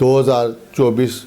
2024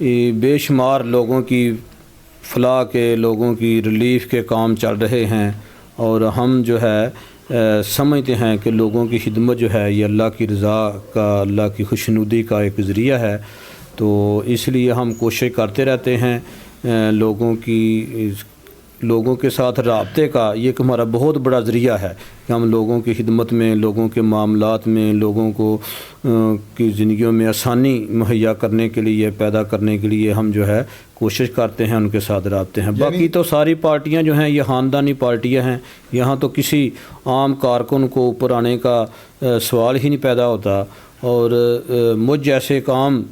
بے شمار لوگوں کی فلاح کے، لوگوں کی ریلیف کے کام چل رہے ہیں، اور ہم جو ہے سمجھتے ہیں کہ لوگوں کی خدمت جو ہے یہ اللہ کی رضا کا، اللہ کی خوشنودی کا ایک ذریعہ ہے۔ تو اس لیے ہم کوشش کرتے رہتے ہیں لوگوں کے ساتھ رابطے کا۔ یہ ایک ہمارا بہت بڑا ذریعہ ہے کہ ہم لوگوں کی خدمت میں، لوگوں کے معاملات میں، لوگوں کو کی زندگیوں میں آسانی مہیا کرنے کے لیے، پیدا کرنے کے لیے ہم جو ہے کوشش کرتے ہیں، ان کے ساتھ رابطے ہیں۔ باقی تو ساری پارٹیاں جو ہیں یہ خاندانی پارٹیاں ہیں، یہاں تو کسی عام کارکن کو اوپر آنے کا سوال ہی نہیں پیدا ہوتا، اور مجھ جیسے ایک عام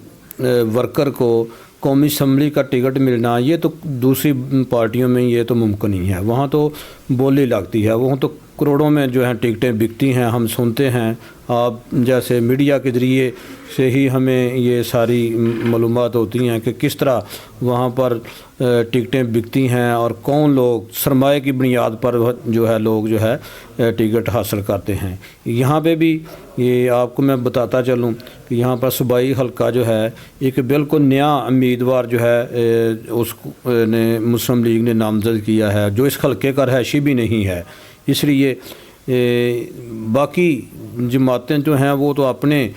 ورکر کو قومی اسمبلی کا ٹکٹ ملنا یہ تو دوسری پارٹیوں میں یہ تو ممکن ہی ہے، وہاں تو بولی لگتی ہے، وہاں تو کروڑوں میں جو ہیں ٹکٹیں بکتی ہیں۔ ہم سنتے ہیں، آپ جیسے میڈیا کے ذریعے سے ہی ہمیں یہ ساری معلومات ہوتی ہیں کہ کس طرح وہاں پر ٹکٹیں بکتی ہیں، اور کون لوگ سرمایہ کی بنیاد پر جو ہے لوگ جو ہے ٹکٹ حاصل کرتے ہیں۔ یہاں پہ بھی یہ آپ کو میں بتاتا چلوں کہ یہاں پر صوبائی حلقہ جو ہے ایک بالکل نیا امیدوار جو ہے اس نے مسلم لیگ نے نامزد کیا ہے، جو اس حلقے کا رہائشی بھی نہیں ہے۔ اس لیے باقی جماعتیں جو ہیں وہ تو اپنے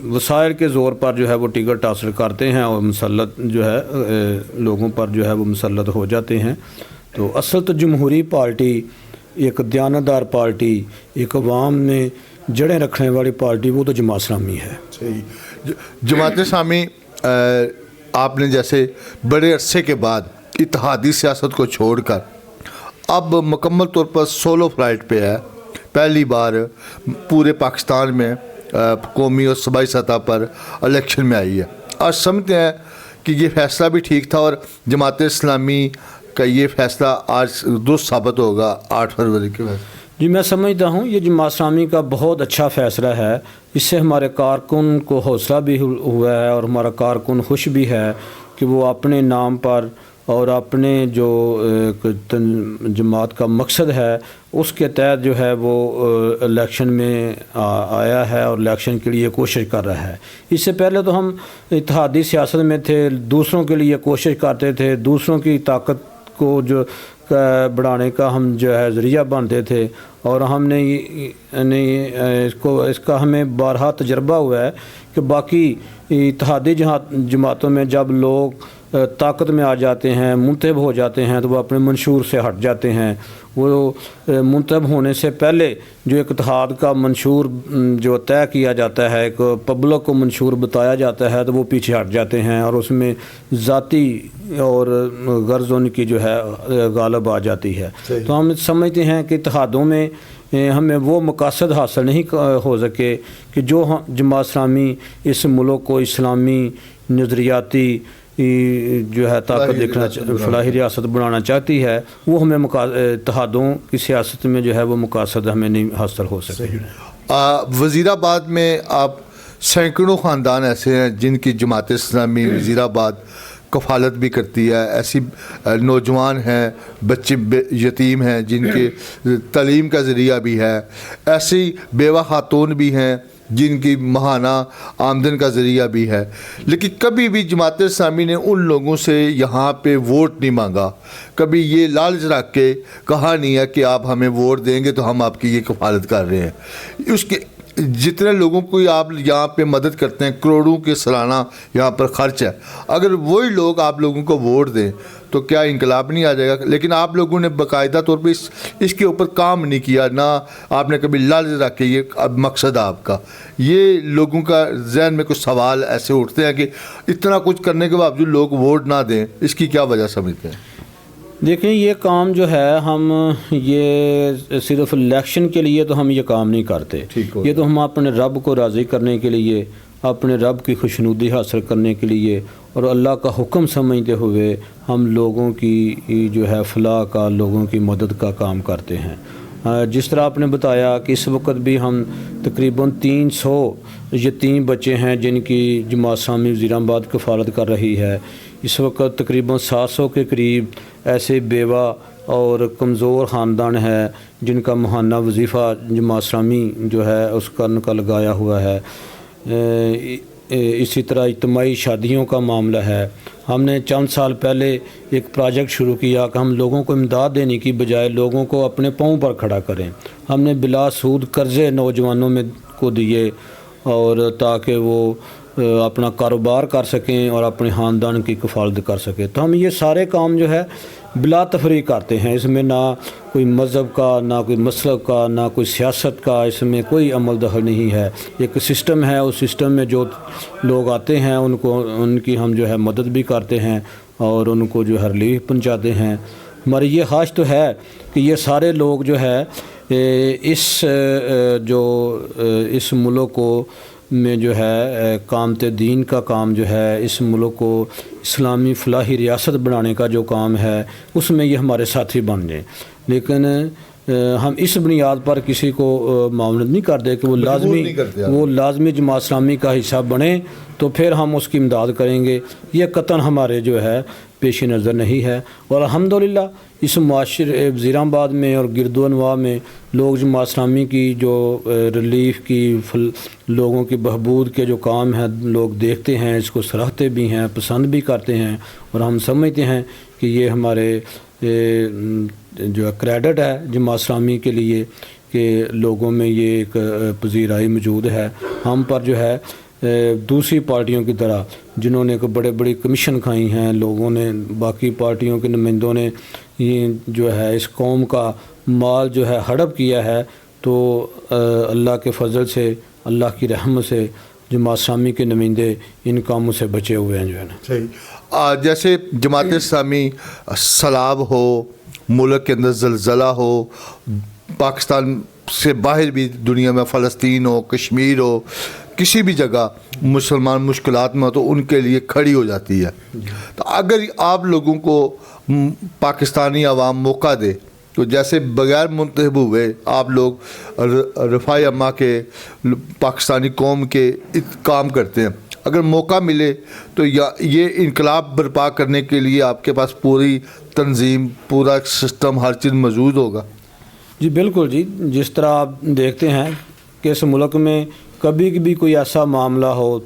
وسائل کے زور پر جو ہے وہ ٹکٹ حاصل کرتے ہیں، اور مسلط جو ہے لوگوں پر جو ہے وہ مسلط ہو جاتے ہیں۔ تو اصل تو جمہوری پارٹی ایک دیانتدار پارٹی، ایک عوام میں جڑیں رکھنے والی پارٹی وہ تو جماعت اسلامی ہے۔ صحیح۔ جماعت اسلامی آپ نے جیسے بڑے عرصے کے بعد اتحادی سیاست کو چھوڑ کر اب مکمل طور پر سولو فلائٹ پہ ہے، پہلی بار پورے پاکستان میں قومی اور صوبائی سطح پر الیکشن میں آئی ہے۔ آج سمجھتے ہیں کہ یہ فیصلہ بھی ٹھیک تھا، اور جماعت اسلامی کا یہ فیصلہ آج درست ثابت ہوگا 8 فروری کے بعد؟ جی میں سمجھتا ہوں یہ جماعت اسلامی کا بہت اچھا فیصلہ ہے۔ اس سے ہمارے کارکن کو حوصلہ بھی ہوا ہے، اور ہمارا کارکن خوش بھی ہے کہ وہ اپنے نام پر اور اپنے جو جماعت کا مقصد ہے اس کے تحت جو ہے وہ الیکشن میں آیا ہے، اور الیکشن کے لیے کوشش کر رہا ہے۔ اس سے پہلے تو ہم اتحادی سیاست میں تھے، دوسروں کے لیے کوشش کرتے تھے، دوسروں کی طاقت کو جو بڑھانے کا ہم جو ہے ذریعہ بنتے تھے، اور ہم نے اس کا ہمیں بارہا تجربہ ہوا ہے کہ باقی اتحادی جماعتوں میں جب لوگ طاقت میں آ جاتے ہیں، منتخب ہو جاتے ہیں، تو وہ اپنے منشور سے ہٹ جاتے ہیں۔ وہ منتخب ہونے سے پہلے جو ایک اتحاد کا منشور جو طے کیا جاتا ہے، ایک پبلک کو منشور بتایا جاتا ہے، تو وہ پیچھے ہٹ جاتے ہیں، اور اس میں ذاتی اور غرض ان کی جو ہے غالب آ جاتی ہے۔ تو ہم سمجھتے ہیں کہ اتحادوں میں ہمیں وہ مقاصد حاصل نہیں ہو سکے کہ جو جماعت اسلامی اس ملک کو اسلامی نظریاتی جو ہے طاقت دیکھنا، فلاحی ریاست بنانا چاہتی ہے، وہ ہمیں اتحادوں کی سیاست میں جو ہے وہ مقاصد ہمیں نہیں حاصل ہو سکے۔ وزیر آباد میں آپ سینکڑوں خاندان ایسے ہیں جن کی جماعت اسلامی وزیر آباد کفالت بھی کرتی ہے، ایسی نوجوان ہیں، بچے یتیم ہیں جن کے تعلیم کا ذریعہ بھی ہے، ایسی بیوہ خاتون بھی ہیں جن کی ماہانہ آمدن کا ذریعہ بھی ہے، لیکن کبھی بھی جماعت اسلامی نے ان لوگوں سے یہاں پہ ووٹ نہیں مانگا، کبھی یہ لالچ رکھ کے کہا نہیں ہے کہ آپ ہمیں ووٹ دیں گے تو ہم آپ کی یہ کفالت کر رہے ہیں۔ اس کے جتنے لوگوں کو آپ یہاں پہ مدد کرتے ہیں، کروڑوں کے سالانہ یہاں پر خرچ ہے، اگر وہی لوگ آپ لوگوں کو ووٹ دیں تو کیا انقلاب نہیں آ جائے گا؟ لیکن آپ لوگوں نے باقاعدہ طور پہ اس کے اوپر کام نہیں کیا، نہ آپ نے کبھی لالچ رکھ کے یہ اب مقصد آپ کا، یہ لوگوں کا ذہن میں کچھ سوال ایسے اٹھتے ہیں کہ اتنا کچھ کرنے کے باوجود لوگ ووٹ نہ دیں، اس کی کیا وجہ سمجھتے ہیں؟ دیکھیں یہ کام جو ہے ہم یہ صرف الیکشن کے لیے تو ہم یہ کام نہیں کرتے، یہ تو ہم اپنے رب کو راضی کرنے کے لیے، اپنے رب کی خوشنودی حاصل کرنے کے لیے اور اللہ کا حکم سمجھتے ہوئے ہم لوگوں کی جو ہے فلاح کا، لوگوں کی مدد کا کام کرتے ہیں۔ جس طرح آپ نے بتایا کہ اس وقت بھی ہم تقریباً 300 یتیم بچے ہیں جن کی جماعت اسلامی وزیر آباد کفالت کر رہی ہے۔ اس وقت تقریباً 700 کے قریب ایسے بیوہ اور کمزور خاندان ہے جن کا ماہانہ وظیفہ جماعت اسلامی جو ہے اس کا لگایا ہوا ہے۔ اسی طرح اجتماعی شادیوں کا معاملہ ہے. ہم نے چند سال پہلے ایک پروجیکٹ شروع کیا کہ ہم لوگوں کو امداد دینے کی بجائے لوگوں کو اپنے پاؤں پر کھڑا کریں. ہم نے بلا سود قرضے نوجوانوں میں کو دیے اور تاکہ وہ اپنا کاروبار کر سکیں اور اپنے خاندان کی کفالت کر سکیں. تو ہم یہ سارے کام جو ہے بلا تفریق کرتے ہیں. اس میں نہ کوئی مذہب کا، نہ کوئی مسلک کا، نہ کوئی سیاست کا اس میں کوئی عمل دخل نہیں ہے. ایک سسٹم ہے، اس سسٹم میں جو لوگ آتے ہیں ان کی ہم جو ہے مدد بھی کرتے ہیں اور ان کو جو ہے ریلیف پہنچاتے ہیں. ہماری یہ خواہش تو ہے کہ یہ سارے لوگ جو ہے اس ملک کو میں جو ہے قامت دین کا کام جو ہے، اس ملک کو اسلامی فلاحی ریاست بنانے کا جو کام ہے اس میں یہ ہمارے ساتھی بن جائیں. لیکن ہم اس بنیاد پر کسی کو معاونت نہیں کرتے کہ وہ لازمی جماعت اسلامی کا حصہ بنے تو پھر ہم اس کی امداد کریں گے. یہ قطعاً ہمارے جو ہے پیش نظر نہیں ہے. اور الحمدللہ اس معاشرے وزیر آباد میں اور گرد و انواع میں لوگ جماعت اسلامی کی جو ریلیف کی لوگوں کی بہبود کے جو کام ہیں لوگ دیکھتے ہیں، اس کو سراہتے بھی ہیں، پسند بھی کرتے ہیں. اور ہم سمجھتے ہیں کہ یہ ہمارے جو کریڈٹ ہے جماعت اسلامی کے لیے کہ لوگوں میں یہ ایک پذیرائی موجود ہے. ہم پر جو ہے دوسری پارٹیوں کی طرح جنہوں نے بڑے بڑی کمیشن کھائی ہیں، لوگوں نے، باقی پارٹیوں کے نمائندوں نے یہ جو ہے اس قوم کا مال جو ہے ہڑپ کیا ہے، تو اللہ کے فضل سے، اللہ کی رحمت سے جماعت اسلامی کے نمائندے ان کاموں سے بچے ہوئے ہیں جو ہے نا. صحیح. جیسے جماعت اسلامی سیلاب ہو، ملک کے اندر زلزلہ ہو، پاکستان سے باہر بھی دنیا میں فلسطین ہو، کشمیر ہو، کسی بھی جگہ مسلمان مشکلات میں ہو تو ان کے لیے کھڑی ہو جاتی ہے. تو اگر آپ لوگوں کو پاکستانی عوام موقع دے تو جیسے بغیر منتخب ہوئے آپ لوگ رفاع امہ کے، پاکستانی قوم کے کام کرتے ہیں، اگر موقع ملے تو یہ انقلاب برپا کرنے کے لیے آپ کے پاس پوری تنظیم، پورا سسٹم، ہر چیز موجود ہوگا؟ جی بالکل جی. جس طرح آپ دیکھتے ہیں کہ اس ملک میں کبھی بھی کوئی ایسا معاملہ ہو،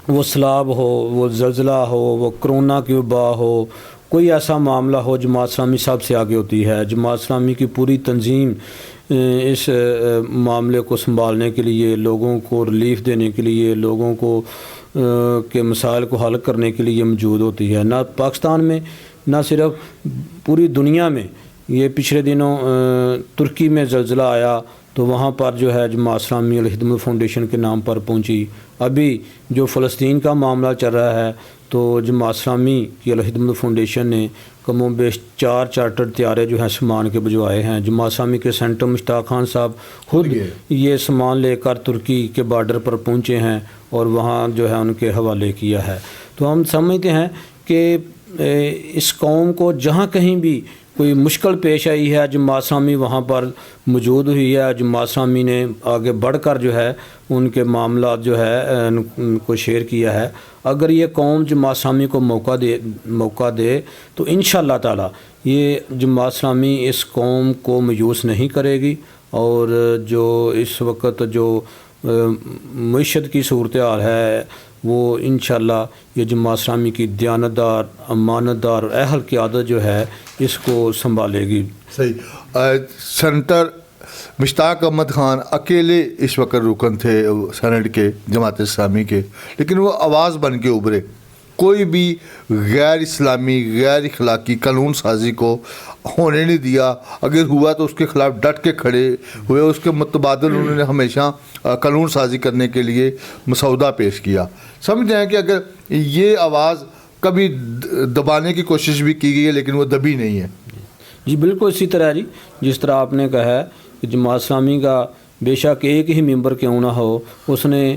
وہ سیلاب ہو، وہ زلزلہ ہو، وہ کرونا کی وبا ہو، کوئی ایسا معاملہ ہو، جماعت اسلامی سب سے آگے ہوتی ہے. جماعت اسلامی کی پوری تنظیم اس معاملے کو سنبھالنے کے لیے، لوگوں کو ریلیف دینے کے لیے، لوگوں کو کے مسائل کو حل کرنے کے لیے موجود ہوتی ہے. نہ پاکستان میں، نہ صرف پوری دنیا میں. یہ پچھلے دنوں ترکی میں زلزلہ آیا تو وہاں پر جو ہے جماعت اسلامی الخدمت فاؤنڈیشن کے نام پر پہنچی. ابھی جو فلسطین کا معاملہ چل رہا ہے تو جماعت اسلامی کی الخدمت فاؤنڈیشن نے کم و بیش 4 چارٹر طیارے جو ہیں سامان کے بھجوائے ہیں. جماعت اسلامی کے سینٹر مشتاق خان صاحب خود یہ سامان لے کر ترکی کے بارڈر پر پہنچے ہیں اور وہاں جو ہے ان کے حوالے کیا ہے. تو ہم سمجھتے ہیں کہ اس قوم کو جہاں کہیں بھی کوئی مشکل پیش آئی ہے، جماعت اسلامی وہاں پر موجود ہوئی ہے. جماعت اسلامی نے آگے بڑھ کر جو ہے ان کے معاملات جو ہے ان کو شیئر کیا ہے. اگر یہ قوم جماعت اسلامی کو موقع دے تو انشاءاللہ تعالی یہ جماعت اسلامی اس قوم کو مایوس نہیں کرے گی. اور جو اس وقت جو معیشت کی صورتحال ہے وہ انشاءاللہ یہ جماعت اسلامی کی دیانتدار، امانتدار اور اہل قیادت جو ہے اس کو سنبھالے گی. صحیح. سینٹر مشتاق احمد خان اکیلے اس وقت رکن تھے سینٹ کے، جماعت اسلامی کے، لیکن وہ آواز بن کے ابھرے. کوئی بھی غیر اسلامی، غیر اخلاقی قانون سازی کو ہونے نہیں دیا. اگر ہوا تو اس کے خلاف ڈٹ کے کھڑے ہوئے. اس کے متبادل انہوں نے ہمیشہ قانون سازی کرنے کے لیے مسودہ پیش کیا. سمجھ جائیں کہ اگر یہ آواز کبھی دبانے کی کوشش بھی کی گئی ہے لیکن وہ دبی نہیں ہے. جی بالکل اسی طرح جی، جس طرح آپ نے کہا ہے کہ جماعت اسلامی کا بے شک ایک ہی ممبر کیوں نہ ہو، اس نے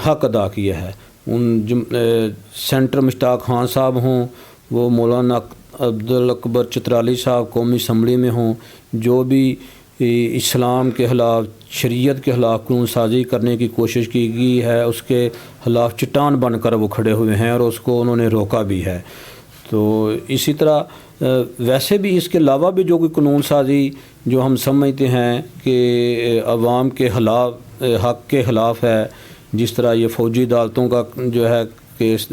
حق ادا کیا ہے. سینٹر مشتاق خان صاحب ہوں، وہ مولانا عبدالاکبر چترالی صاحب قومی اسمبلی میں ہوں، جو بھی اسلام کے خلاف، شریعت کے خلاف قانون سازی کرنے کی کوشش کی گئی ہے اس کے خلاف چٹان بن کر وہ کھڑے ہوئے ہیں اور اس کو انہوں نے روکا بھی ہے. تو اسی طرح ویسے بھی اس کے علاوہ بھی جو کوئی قانون سازی جو ہم سمجھتے ہیں کہ عوام کے خلاف، حق کے خلاف ہے، جس طرح یہ فوجی عدالتوں کا جو ہے کیس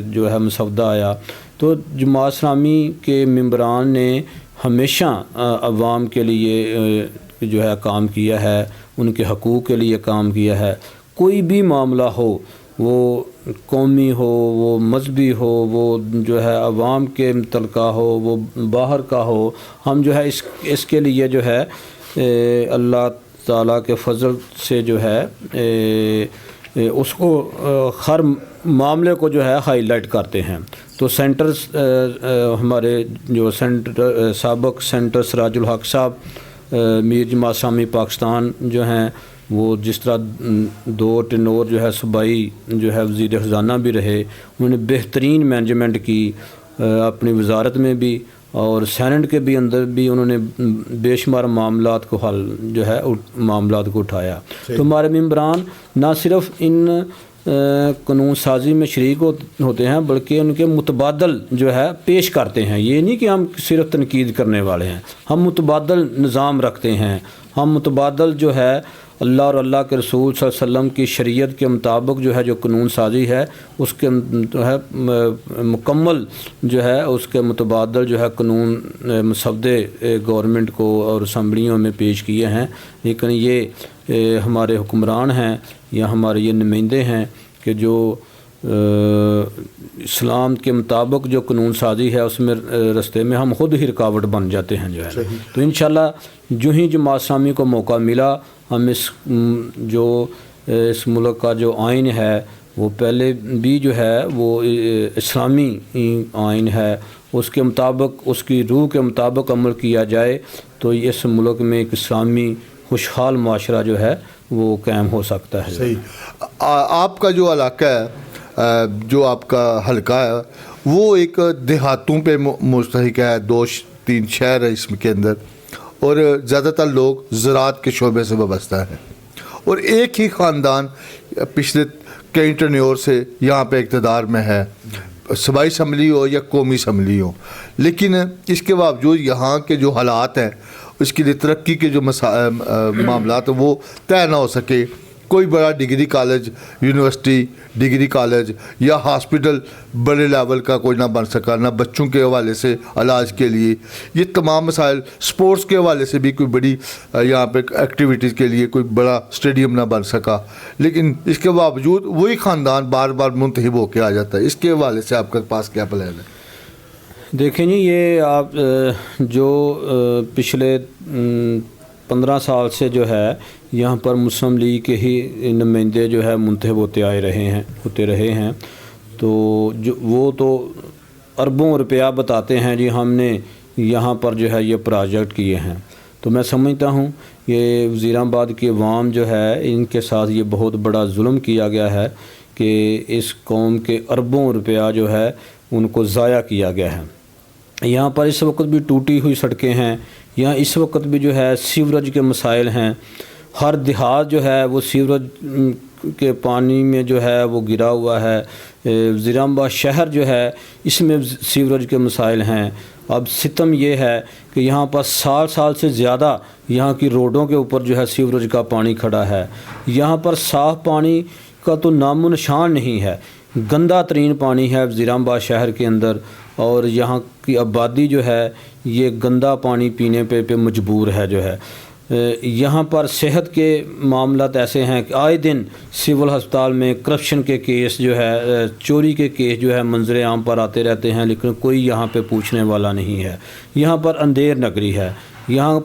جو ہے مسودہ آیا، تو جماعت اسلامی کے ممبران نے ہمیشہ عوام کے لیے جو ہے کام کیا ہے، ان کے حقوق کے لیے کام کیا ہے۔ کوئی بھی معاملہ ہو، وہ قومی ہو، وہ مذہبی ہو، وہ جو ہے عوام کے متعلقہ ہو، وہ باہر کا ہو، ہم جو ہے اس کے لیے جو ہے اللہ تعالیٰ کے فضل سے جو ہے اس کو ہر معاملے کو جو ہے ہائی لائٹ کرتے ہیں۔ تو سینٹر ہمارے جو سابق سینٹر سراج الحق صاحب میر جماعت اسلامی پاکستان جو ہیں، وہ جس طرح 2 ٹینور جو ہے صوبائی جو ہے وزیر خزانہ بھی رہے، انہوں نے بہترین مینجمنٹ کی اپنی وزارت میں بھی اور سینٹ کے بھی اندر بھی، انہوں نے بے شمار معاملات کو حل جو ہے معاملات کو اٹھایا۔ تو ہمارے ممبران نہ صرف ان قانون سازی میں شریک ہوتے ہیں بلکہ ان کے متبادل جو ہے پیش کرتے ہیں۔ یہ نہیں کہ ہم صرف تنقید کرنے والے ہیں، ہم متبادل نظام رکھتے ہیں، ہم متبادل جو ہے اللہ اور اللہ کے رسول صلی اللہ علیہ وسلم کی شریعت کے مطابق جو ہے جو قانون سازی ہے اس کے جو ہے مکمل جو ہے اس کے متبادل جو ہے قانون مسودے گورنمنٹ کو اور اسمبلیوں میں پیش کیے ہیں، لیکن یہ ہمارے حکمران ہیں یا ہمارے یہ نمائندے ہیں کہ جو اسلام کے مطابق جو قانون سازی ہے اس میں رستے میں ہم خود ہی رکاوٹ بن جاتے ہیں جو ہے۔ تو انشاءاللہ جو ہی جماعت اسلامی کو موقع ملا، ہم اس ملک کا جو آئین ہے وہ پہلے بھی جو ہے وہ اسلامی آئین ہے، اس کے مطابق اس کی روح کے مطابق عمل کیا جائے تو اس ملک میں ایک اسلامی خوشحال معاشرہ جو ہے وہ قائم ہو سکتا ہے۔ صحیح۔ آپ کا جو علاقہ ہے، جو آپ کا حلقہ ہے، وہ ایک دیہاتوں پہ مستحق ہے، 2-3 شہر ہے اس کے اندر، اور زیادہ تر لوگ زراعت کے شعبے سے وابستہ ہیں، اور ایک ہی خاندان پچھلے کئی ٹرنیور سے یہاں پہ اقتدار میں ہے، صوبائی اسمبلی ہو یا قومی اسمبلی ہو، لیکن اس کے باوجود یہاں کے جو حالات ہیں، اس کے لیے ترقی کے جو معاملات ہیں وہ طے نہ ہو سکے۔ کوئی بڑا degree college, university, degree college یا ہاسپٹل بڑے لیول کا کوئی نہ بن سکا، نہ بچوں کے حوالے سے علاج کے لیے، یہ تمام مسائل، سپورٹس کے حوالے سے بھی کوئی بڑی یہاں پہ ایکٹیویٹیز کے لیے کوئی بڑا اسٹیڈیم نہ بن سکا، لیکن اس کے باوجود وہی خاندان بار بار منتخب ہو کے آ جاتا ہے۔ اس کے حوالے سے آپ کے پاس کیا پلان ہے؟ دیکھیں جی، یہ آپ جو پچھلے 15 سال سے جو ہے یہاں پر مسلم لیگ کے ہی نمائندے جو ہے منتخب ہوتے رہے ہیں، تو وہ تو اربوں روپیہ بتاتے ہیں جی ہم نے یہاں پر جو ہے یہ پروجیکٹ کیے ہیں۔ تو میں سمجھتا ہوں یہ وزیر آباد کی عوام جو ہے ان کے ساتھ یہ بہت بڑا ظلم کیا گیا ہے کہ اس قوم کے اربوں روپیہ جو ہے ان کو ضائع کیا گیا ہے۔ یہاں پر اس وقت بھی ٹوٹی ہوئی سڑکیں ہیں، یہاں اس وقت بھی جو ہے سیوریج کے مسائل ہیں، ہر دیہات جو ہے وہ سیوریج کے پانی میں جو ہے وہ گرا ہوا ہے۔ وزیر آباد شہر جو ہے اس میں سیوریج کے مسائل ہیں۔ اب ستم یہ ہے کہ یہاں پر سال سے زیادہ یہاں کی روڈوں کے اوپر جو ہے سیوریج کا پانی کھڑا ہے، یہاں پر صاف پانی کا تو نام و نشان نہیں ہے، گندا ترین پانی ہے وزیر آباد شہر کے اندر، اور یہاں کی آبادی جو ہے یہ گندا پانی پینے پہ مجبور ہے جو ہے۔ یہاں پر صحت کے معاملات ایسے ہیں کہ آئے دن سول ہسپتال میں کرپشن کے کیس جو ہے، چوری کے کیس جو ہے منظر عام پر آتے رہتے ہیں، لیکن کوئی یہاں پہ پوچھنے والا نہیں ہے۔ یہاں پر اندھیر نگری ہے، یہاں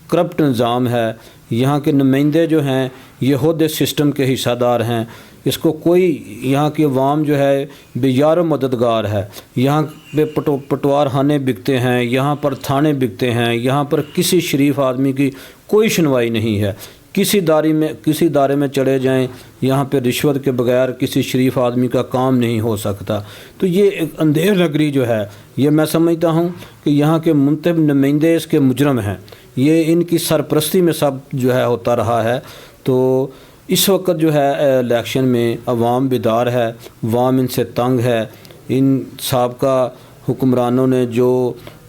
کرپٹ نظام ہے، یہاں کے نمائندے جو ہیں یہ خود سسٹم کے حصہ دار ہیں، اس کو کوئی یہاں کی عوام جو ہے بے یار و مددگار ہے۔ یہاں پہ پٹوار خانے بکتے ہیں، یہاں پر تھانے بکتے ہیں، یہاں پر کسی شریف آدمی کی کوئی سنوائی نہیں ہے۔ کسی ادارے میں چلے جائیں، یہاں پہ رشوت کے بغیر کسی شریف آدمی کا کام نہیں ہو سکتا۔ تو یہ ایک اندھیر نگری جو ہے، یہ میں سمجھتا ہوں کہ یہاں کے منتخب نمائندے اس کے مجرم ہیں، یہ ان کی سرپرستی میں سب جو ہے ہوتا رہا ہے۔ تو اس وقت جو ہے الیکشن میں عوام بیدار ہے، عوام ان سے تنگ ہے۔ ان سابقہ حکمرانوں نے جو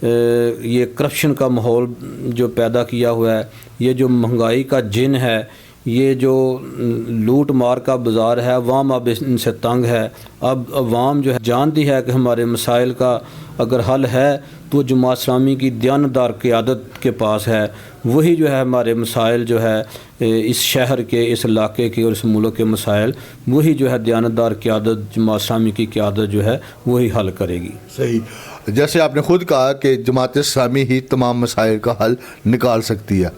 یہ کرپشن کا ماحول جو پیدا کیا ہوا ہے، یہ جو مہنگائی کا جن ہے، یہ جو لوٹ مار کا بازار ہے عوام اب ان سے تنگ ہے. اب عوام جو ہے جانتی ہے کہ ہمارے مسائل کا اگر حل ہے تو جماعت اسلامی کی دیانتدار قیادت کے پاس ہے. وہی جو ہے ہمارے مسائل جو ہے اس شہر کے، اس علاقے کے اور اس ملک کے مسائل وہی جو ہے دیانتدار قیادت، جماعت اسلامی کی قیادت جو ہے وہی حل کرے گی. صحیح. جیسے آپ نے خود کہا کہ جماعت اسلامی ہی تمام مسائل کا حل نکال سکتی ہے.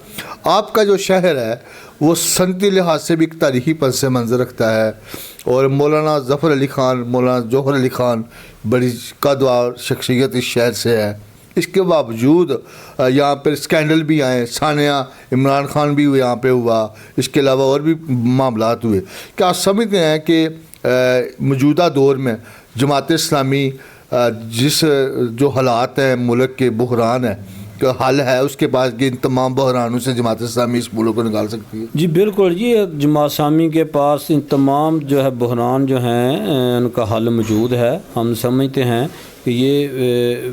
آپ کا جو شہر ہے وہ صنعتی لحاظ سے بھی ایک تاریخی پس منظر رکھتا ہے، اور مولانا ظفر علی خان، مولانا جوہر علی خان بڑی قدوار شخصیت اس شہر سے ہے. اس کے باوجود یہاں پر اسکینڈل بھی آئے، ثانیہ عمران خان بھی یہاں پہ ہوا، اس کے علاوہ اور بھی معاملات ہوئے. کیا آپ سمجھتے ہیں کہ موجودہ دور میں جماعت اسلامی جس جو حالات ہیں ملک کے بحران ہے کا حل ہے اس کے پاس کہ ان تمام بحرانوں سے جماعت اسلامی اس ملک کو نکال سکتی ہے؟ جی بالکل. یہ جماعت اسلامی کے پاس ان تمام جو ہے بحران جو ہیں ان کا حل موجود ہے. ہم سمجھتے ہیں کہ یہ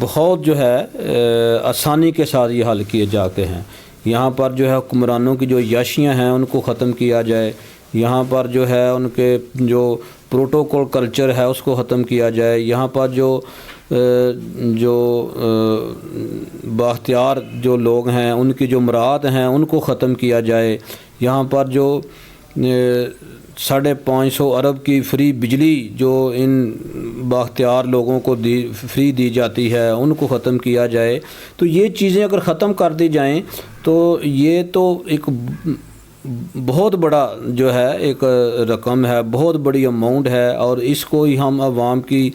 بہت جو ہے آسانی کے ساتھ یہ حل کیے جاتے ہیں. یہاں پر جو ہے حکمرانوں کی جو عیاشیاں ہیں ان کو ختم کیا جائے. یہاں پر جو ہے ان کے جو پروٹوکول کلچر ہے اس کو ختم کیا جائے. یہاں پر جو بااختیار جو لوگ ہیں ان کی جو مراعات ہیں ان کو ختم کیا جائے. یہاں پر جو 550 ارب کی فری بجلی جو ان بااختیار لوگوں کو فری دی جاتی ہے ان کو ختم کیا جائے. تو یہ چیزیں اگر ختم کر دی جائیں تو یہ تو ایک بہت بڑا جو ہے ایک رقم ہے، بہت بڑی اماؤنٹ ہے، اور اس کو ہی ہم عوام کی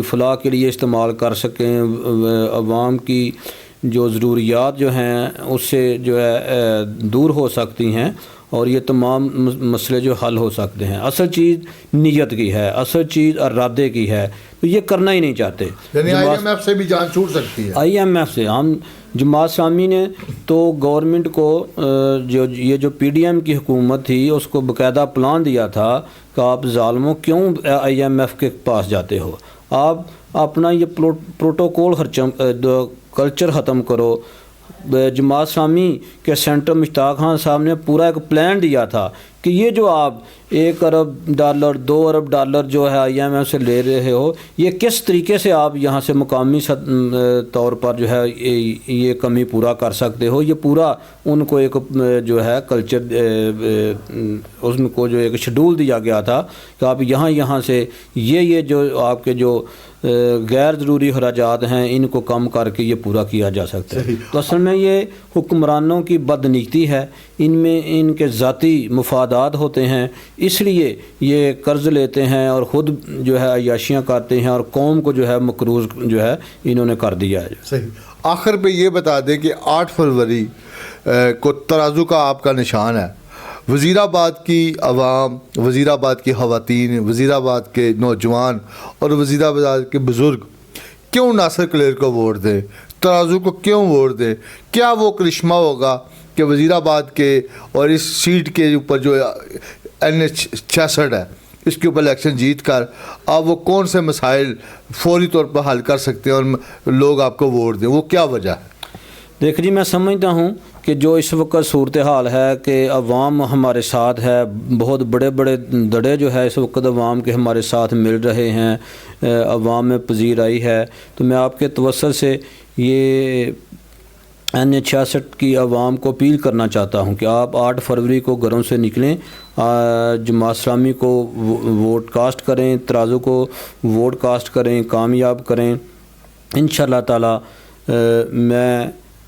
فلاح کے لیے استعمال کر سکیں. عوام کی جو ضروریات جو ہیں اس سے جو ہے دور ہو سکتی ہیں اور یہ تمام مسئلے جو حل ہو سکتے ہیں. اصل چیز نیت کی ہے، اصل چیز ارادے کی ہے. تو یہ کرنا ہی نہیں چاہتے. یعنی آئی ایم ایف سے بھی جان چھوٹ سکتی ہے. آئی ایم ایف سے ہم جماعت اسلامی نے تو گورنمنٹ کو جو پی ڈی ایم کی حکومت تھی اس کو باقاعدہ پلان دیا تھا کہ آپ ظالموں کیوں آئی ایم ایف کے پاس جاتے ہو، آپ اپنا یہ پروٹوکول کلچر ختم کرو. جماعت اسلامی کے سینٹر مشتاق خان صاحب نے پورا ایک پلان دیا تھا کہ یہ جو آپ $1 ارب 2 ارب ڈالر جو ہے آئی ایم ایف سے لے رہے ہو، یہ کس طریقے سے آپ یہاں سے مقامی طور پر جو ہے یہ کمی پورا کر سکتے ہو. یہ پورا ان کو ایک جو ہے کلچر ان کو جو ایک شیڈول دیا گیا تھا کہ آپ یہاں سے یہ جو آپ کے جو غیر ضروری اخراجات ہیں ان کو کم کر کے یہ پورا کیا جا سکتا ہے. تو اصل میں یہ حکمرانوں کی بدنیتی ہے، ان میں ان کے ذاتی مفادات ہوتے ہیں، اس لیے یہ قرض لیتے ہیں اور خود جو ہے عیاشیاں کرتے ہیں اور قوم کو جو ہے مقروض جو ہے انہوں نے کر دیا ہے. صحیح. آخر پہ یہ بتا دیں کہ 8 فروری کو ترازو کا آپ کا نشان ہے. وزیر آباد کی عوام، وزیر آباد کی خواتین، وزیر آباد کے نوجوان اور وزیر آباد کے بزرگ کیوں ناصر کلیر کو ووٹ دیں، ترازو کو کیوں ووٹ دیں؟ کیا وہ کرشمہ ہوگا کہ وزیر آباد کے اور اس سیٹ کے اوپر جو NH 66 ہے اس کے اوپر الیکشن جیت کر آپ وہ کون سے مسائل فوری طور پر حل کر سکتے ہیں اور لوگ آپ کو ووٹ دیں؟ وہ کیا وجہ ہے؟ دیکھ جی، میں سمجھتا ہوں کہ جو اس وقت صورتحال ہے کہ عوام ہمارے ساتھ ہے، بہت بڑے بڑے دڑے جو ہے اس وقت عوام کے ہمارے ساتھ مل رہے ہیں، عوام میں پذیر آئی ہے. تو میں آپ کے توسط سے یہ NH 66 کی عوام کو اپیل کرنا چاہتا ہوں کہ آپ 8 فروری کو گھروں سے نکلیں، جماعت اسلامی کو ووٹ کاسٹ کریں، ترازو کو ووٹ کاسٹ کریں، کامیاب کریں. انشاءاللہ تعالی میں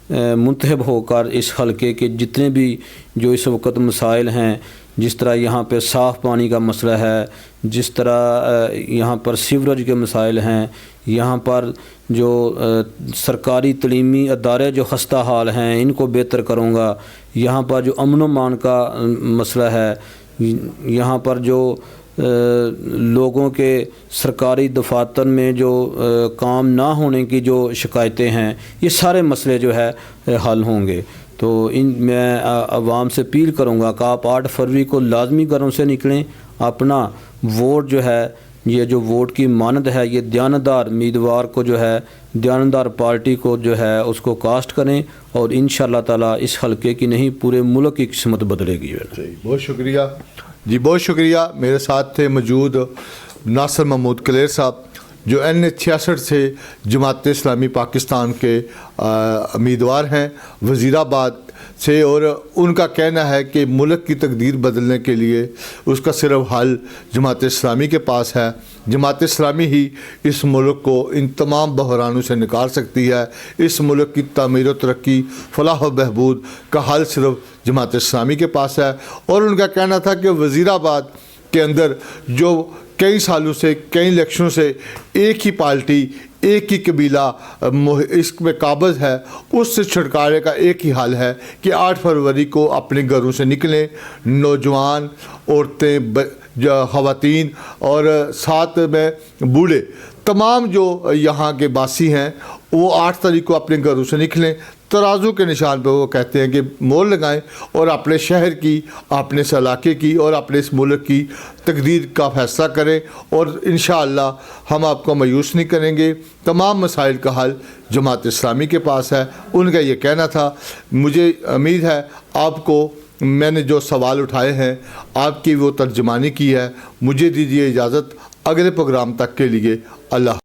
منتخب ہو کر اس حلقے کے جتنے بھی جو اس وقت مسائل ہیں، جس طرح یہاں پہ صاف پانی کا مسئلہ ہے، جس طرح یہاں پر سیوریج کے مسائل ہیں، یہاں پر جو سرکاری تعلیمی ادارے جو خستہ حال ہیں ان کو بہتر کروں گا. یہاں پر جو امن و امان کا مسئلہ ہے، یہاں پر جو لوگوں کے سرکاری دفاتر میں جو کام نہ ہونے کی جو شکایتیں ہیں، یہ سارے مسئلے جو ہے حل ہوں گے. تو میں عوام سے اپیل کروں گا کہ آپ 8 فروری کو لازمی گھروں سے نکلیں، اپنا ووٹ جو ہے یہ جو ووٹ کی مانند ہے یہ دیانتدار امیدوار کو جو ہے دیانتدار پارٹی کو جو ہے اس کو کاسٹ کریں اور انشاءاللہ تعالیٰ اس حلقے کی نہیں پورے ملک کی قسمت بدلے گی. بہت شکریہ جی، بہت شکریہ. میرے ساتھ تھے موجود ناصر محمود کلیر صاحب جو N66 سے جماعت اسلامی پاکستان کے امیدوار ہیں وزیر آباد سے، اور ان کا کہنا ہے کہ ملک کی تقدیر بدلنے کے لیے اس کا صرف حل جماعت اسلامی کے پاس ہے. جماعت اسلامی ہی اس ملک کو ان تمام بحرانوں سے نکال سکتی ہے. اس ملک کی تعمیر و ترقی، فلاح و بہبود کا حل صرف جماعت اسلامی کے پاس ہے. اور ان کا کہنا تھا کہ وزیر آباد کے اندر جو کئی سالوں سے کئی الیکشنوں سے ایک ہی پارٹی ایک ہی قبیلہ اس میں قابض ہے، اس سے چھٹکارے کا ایک ہی حل ہے کہ 8 فروری کو اپنے گھروں سے نکلیں، نوجوان، عورتیں، خواتین اور ساتھ میں بوڑھے، تمام جو یہاں کے باسی ہیں وہ 8 تاریخ کو اپنے گھروں سے نکلیں. ترازو کے نشان پہ وہ کہتے ہیں کہ مور لگائیں اور اپنے شہر کی، اپنے اس علاقے کی اور اپنے اس ملک کی تقدیر کا فیصلہ کریں، اور انشاءاللہ ہم آپ کو مایوس نہیں کریں گے. تمام مسائل کا حل جماعت اسلامی کے پاس ہے، ان کا یہ کہنا تھا. مجھے امید ہے آپ کو میں نے جو سوال اٹھائے ہیں آپ کی وہ ترجمانی کی ہے. مجھے دیجیے اجازت، اگلے پروگرام تک کے لیے اللہ